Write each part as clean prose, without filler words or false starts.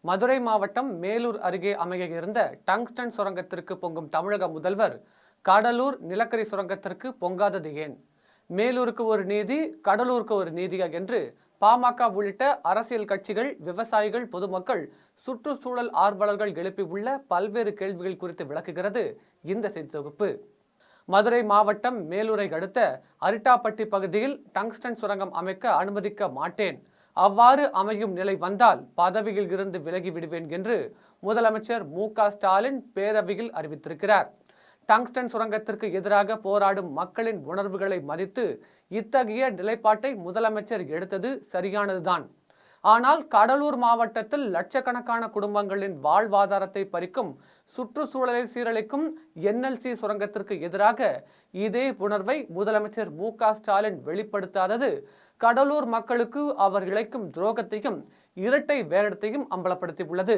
மதுரை மாவட்டம் மேலூர் அருகே அமைய இருந்த டங்ஸ்டன் சுரங்கத்திற்கு பொங்கும் தமிழக முதல்வர் கடலூர் நிலக்கரி சுரங்கத்திற்கு பொங்காதது ஏன்? மேலூருக்கு ஒரு நீதி, கடலூருக்கு ஒரு நீதியா என்று பாமக உள்ளிட்ட அரசியல் கட்சிகள், விவசாயிகள், பொதுமக்கள், சுற்றுச்சூழல் ஆர்வலர்கள் எழுப்பியுள்ள பல்வேறு கேள்விகள் குறித்து விளக்குகிறது இந்த செய்தி தொகுப்பு. மதுரை மாவட்டம் மேலூரை அடுத்த அரிட்டாப்பட்டி பகுதியில் டங்ஸ்டன் சுரங்கம் அமைக்க அனுமதிக்க மாட்டேன், அவ்வாறு அமையும் நிலை வந்தால் பதவியில் இருந்து விலகி விடுவேன் என்று முதலமைச்சர் மு.க.ஸ்டாலின் பேரவையில் அறிவித்திருக்கிறார். டங்ஸ்டன் சுரங்கத்திற்கு எதிராக போராடும் மக்களின் உணர்வுகளை மதித்து இத்தகைய நிலைப்பாட்டை முதலமைச்சர் எடுத்தது சரியானதுதான். ஆனால் கடலூர் மாவட்டத்தில் லட்சக்கணக்கான குடும்பங்களின் வாழ்வாதாரத்தை பறிக்கும், சுற்றுச்சூழலை சீரழிக்கும் என்எல்சி சுரங்கத்திற்கு எதிராக இதே உணர்வை முதலமைச்சர் மு.க.ஸ்டாலின் வெளிப்படுத்தாதது கடலூர் மக்களுக்கு அவர் இழைக்கும் துரோகத்தையும் இரட்டை வேடத்தையும் அம்பலப்படுத்தியுள்ளது.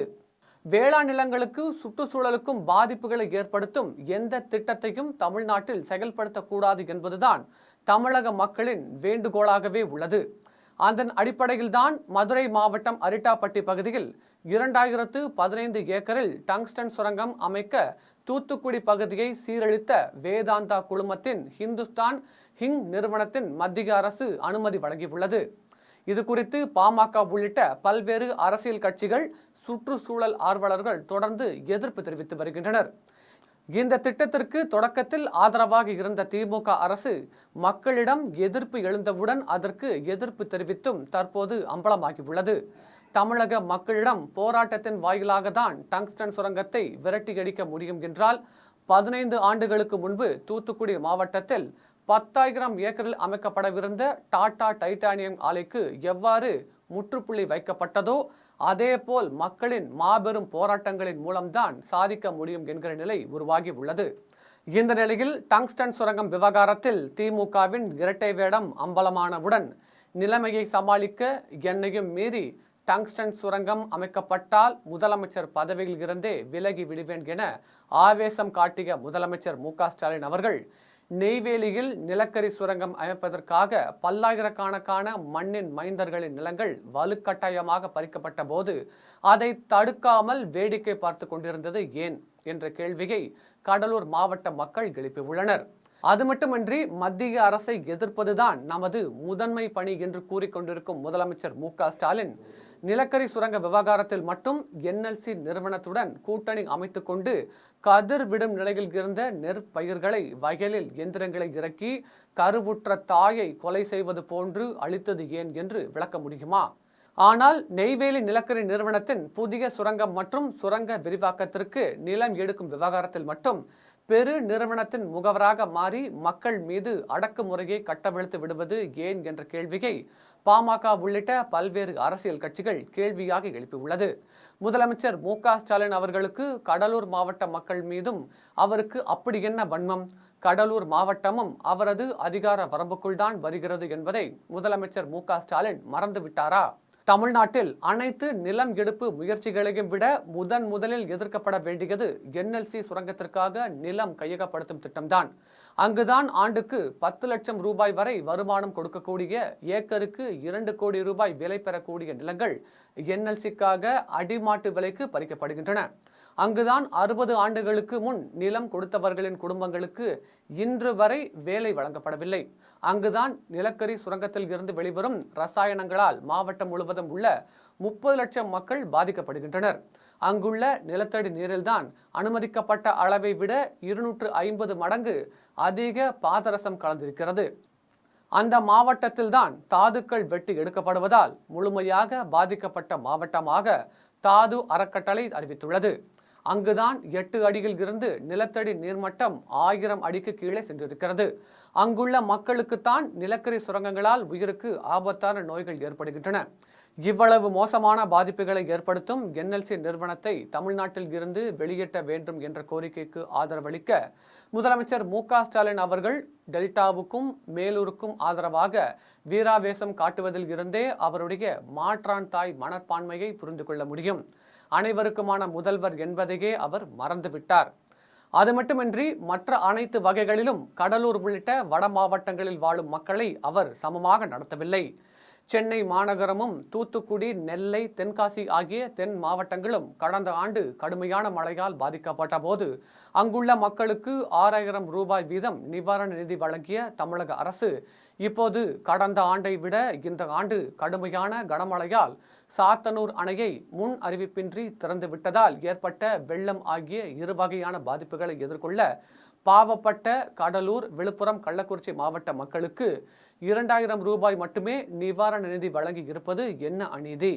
வேளாண் நிலங்களுக்கு, சுற்றுச்சூழலுக்கும் பாதிப்புகளை ஏற்படுத்தும் எந்த திட்டத்தையும் தமிழ்நாட்டில் செயல்படுத்தக்கூடாது என்பதுதான் தமிழக மக்களின் வேண்டுகோளாகவே உள்ளது. அதன் அடிப்படையில்தான் மதுரை மாவட்டம் அரிட்டாப்பட்டி பகுதியில் 2015 ஏக்கரில் டங்ஸ்டன் சுரங்கம் அமைக்க தூத்துக்குடி பகுதியை சீரழித்த வேதாந்தா குழுமத்தின் ஹிந்துஸ்தான் ஹிங் நிறுவனத்தின் மத்திய அரசு அனுமதி வழங்கியுள்ளது. இது குறித்து பாமக உள்ளிட்ட பல்வேறு அரசியல் கட்சிகள், சுற்றுச்சூழல் ஆர்வலர்கள் தொடர்ந்து எதிர்ப்பு தெரிவித்து வருகின்றனர். இந்த திட்டத்திற்கு தொடக்கத்தில் ஆதரவாக இருந்த திமுக அரசு மக்களிடம் எதிர்ப்பு எழுந்தவுடன் அதற்கு எதிர்ப்பு தெரிவித்தும் தற்போது அம்பலமாகியுள்ளது. தமிழக மக்களிடம் போராட்டத்தின் வாயிலாக தான் டங்ஸ்டன் சுரங்கத்தை விரட்டியடிக்க முடியும் என்றால் 15 ஆண்டுகளுக்கு முன்பு தூத்துக்குடி மாவட்டத்தில் 10,000 ஏக்கரில் அமைக்கப்படவிருந்த டாடா டைட்டானியம் ஆலைக்கு எவ்வாறு முற்றுப்புள்ளி வைக்கப்பட்டதோ அதேபோல் மக்களின் மாபெரும் போராட்டங்களின் மூலம்தான் சாதிக்க முடியும் என்கிற நிலை உருவாகி உள்ளது. இந்த நிலையில் டங்ஸ்டன் சுரங்கம் விவகாரத்தில் திமுகவின் இரட்டை வேடம் அம்பலமானவுடன் நிலைமையை சமாளிக்க என்னையும் மீறி டங்ஸ்டன் சுரங்கம் அமைக்கப்பட்டால் முதலமைச்சர் பதவியில் இருந்தே விலகி விடுவேன் என ஆவேசம் காட்டிய முதலமைச்சர் மு.க.ஸ்டாலின் அவர்கள் நெய்வேலியில் நிலக்கரி சுரங்கம் அமைப்பதற்காக பல்லாயிரக்கணக்கான மண்ணின் மைந்தர்களின் நிலங்கள் வலுக்கட்டாயமாக பறிக்கப்பட்ட போது அதை தடுக்காமல் வேடிக்கை பார்த்து கொண்டிருந்தது ஏன் என்ற கேள்வியை கடலூர் மாவட்ட மக்கள் எழுப்பியுள்ளனர். அது மட்டுமின்றி மத்திய அரசை எதிர்ப்பதுதான் நமது முதன்மை பணி என்று கூறிக்கொண்டிருக்கும் முதலமைச்சர் மு.க.ஸ்டாலின் நிலக்கரி சுரங்க விவகாரத்தில் மட்டும் என்எல்சி நிறுவனத்துடன் கூட்டணி அமைத்துக் கொண்டு கதிர் விடும் நிலையில் இருந்த நெற்பயிர்களை வயலில் எந்திரங்களை இறக்கி கருவுற்ற தாயை கொலை செய்வது போன்று அளித்தது ஏன் என்று விளக்க முடியுமா? ஆனால் நெய்வேலி நிலக்கரி நிறுவனத்தின் புதிய சுரங்கம் மற்றும் சுரங்க விரிவாக்கத்திற்கு நிலம் எடுக்கும் விவகாரத்தில் மட்டும் பெரு நிறுவனத்தின் முகவராக மாறி மக்கள் மீது அடக்குமுறையை கட்டவிழ்த்து விடுவது ஏன் என்ற கேள்வியை பாமக உள்ளிட்ட பல்வேறு அரசியல் கட்சிகள் கேள்வியாக எழுப்பியுள்ளது. முதலமைச்சர் மு.க.ஸ்டாலின் அவர்களுக்கு கடலூர் மாவட்ட மக்கள் மீதும் அவருக்கு அப்படி என்ன வன்மம்? கடலூர் மாவட்டமும் அவரது அதிகார வரம்புக்குள் தான் வருகிறது என்பதை முதலமைச்சர் மு.க.ஸ்டாலின் மறந்துவிட்டாரா? தமிழ்நாட்டில் அனைத்து நிலம் எடுப்பு முயற்சிகளையும் விட முதலில் எதிர்க்கப்பட வேண்டியது என்எல்சி சுரங்கத்திற்காக நிலம் கையகப்படுத்தும் திட்டம்தான். அங்குதான் ஆண்டுக்கு 10 லட்சம் ரூபாய் வரை வருமானம் கொடுக்கக்கூடிய, ஏக்கருக்கு 2 கோடி ரூபாய் விலை பெறக்கூடிய நிலங்கள் என்எல்சிக்காக அடிமாட்டு விலைக்கு பறிக்கப்படுகின்றன. அங்குதான் 60 ஆண்டுகளுக்கு முன் நிலம் கொடுத்தவர்களின் குடும்பங்களுக்கு இன்று வரை வேலை வழங்கப்படவில்லை. அங்குதான் நிலக்கரி சுரங்கத்தில் இருந்து வெளிவரும் ரசாயனங்களால் மாவட்டம் முழுவதும் உள்ள 30 லட்சம் மக்கள் பாதிக்கப்படுகின்றனர். அங்குள்ள நிலத்தடி நீரில்தான் அனுமதிக்கப்பட்ட அளவை விட 250 மடங்கு அதிக பாதரசம் கலந்திருக்கிறது. அந்த மாவட்டத்தில்தான் தாதுக்கள் வெட்டி எடுக்கப்படுவதால் முழுமையாக பாதிக்கப்பட்ட மாவட்டமாக தாது அறக்கட்டளை அறிவித்துள்ளது. அங்குதான் 8 அடியில் இருந்து நிலத்தடி நீர்மட்டம் 1000 அடிக்கு கீழே சென்றிருக்கிறது. அங்குள்ள மக்களுக்குத்தான் நிலக்கரி சுரங்கங்களால் உயிருக்கு ஆபத்தான நோய்கள் ஏற்படுகின்றன. இவ்வளவு மோசமான பாதிப்புகளை ஏற்படுத்தும் என்எல்சி நிறுவனத்தை தமிழ்நாட்டில் இருந்து வெளியேற்ற வேண்டும் என்ற கோரிக்கைக்கு ஆதரவளிக்க முதலமைச்சர் மு.க.ஸ்டாலின் அவர்கள் டெல்டாவுக்கும் மேலூருக்கும் ஆதரவாக வீராவேசம் காட்டுவதில் இருந்தே அவருடைய மாற்றான் தாய் மனப்பான்மையை புரிந்து கொள்ள முடியும். அனைவருக்குமான முதல்வர் என்பதையே அவர் மறந்துவிட்டார். அது மட்டுமின்றி மற்ற அனைத்து வகைகளிலும் கடலூர் உள்ளிட்ட வட மாவட்டங்களில் வாழும் மக்களை அவர் சமமாக நடத்தவில்லை. சென்னை மாநகரமும் தூத்துக்குடி, நெல்லை, தென்காசி ஆகிய தென் மாவட்டங்களும் கடந்த ஆண்டு கடுமையான மழையால் பாதிக்கப்பட்ட போது அங்குள்ள மக்களுக்கு 6000 ரூபாய் வீதம் நிவாரண நிதி வழங்கிய தமிழக அரசு இப்போது கடந்த ஆண்டை விட இந்த ஆண்டு கடுமையான கனமழையால் சாத்தனூர் அணையை முன் அறிவிப்பின்றி திறந்து விட்டதால் ஏற்பட்ட வெள்ளம் ஆகிய இரு வகையான பாதிப்புகளை எதிர்கொள்ள பாவப்பட்ட கடலூர், விழுப்புரம், கள்ளக்குறிச்சி மாவட்ட மக்களுக்கு 2000 ரூபாய் மட்டுமே நிவாரண நிதி வழங்கி இருப்பது என்ன அநீதி?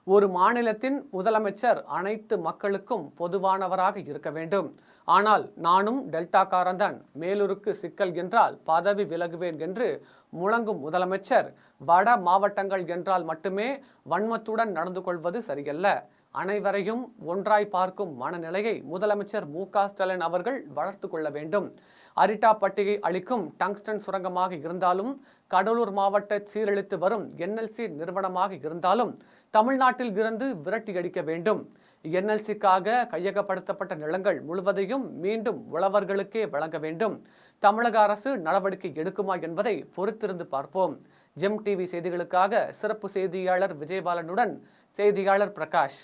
ஒரு மாநிலத்தின் முதலமைச்சர் அனைத்து மக்களுக்கும் பொதுவானவராக இருக்க வேண்டும். ஆனால் நானும் டெல்டாக்காரன்தான், மேலூருக்கு சிக்கல் என்றால் பதவி விலகுவேன் என்று முழங்கும் முதலமைச்சர் வட மாவட்டங்கள் என்றால் மட்டுமே வன்மத்துடன் நடந்து கொள்வது சரியல்ல. அனைவரையும் ஒன்றாய் பார்க்கும் மனநிலையை முதலமைச்சர் மு.க.ஸ்டாலின் அவர்கள் வளர்த்து கொள்ள வேண்டும். அரிட்டாப்பட்டியை அளிக்கும் டங்ஸ்டன் சுரங்கமாக இருந்தாலும், கடலூர் மாவட்ட சீரழித்து வரும் NLC நிறுவனமாக இருந்தாலும் தமிழ்நாட்டில் இருந்து விரட்டி அடிக்க வேண்டும். NLCக்காக கையகப்படுத்தப்பட்ட நிலங்கள் முழுவதையும் மீண்டும் உழவர்களுக்கே வழங்க வேண்டும். தமிழக அரசு நடவடிக்கை எடுக்குமா என்பதை பொறுத்திருந்து பார்ப்போம். ஜெம் டிவி செய்திகளுக்காக சிறப்பு செய்தியாளர் விஜயபாலனுடன் செய்தியாளர் பிரகாஷ்.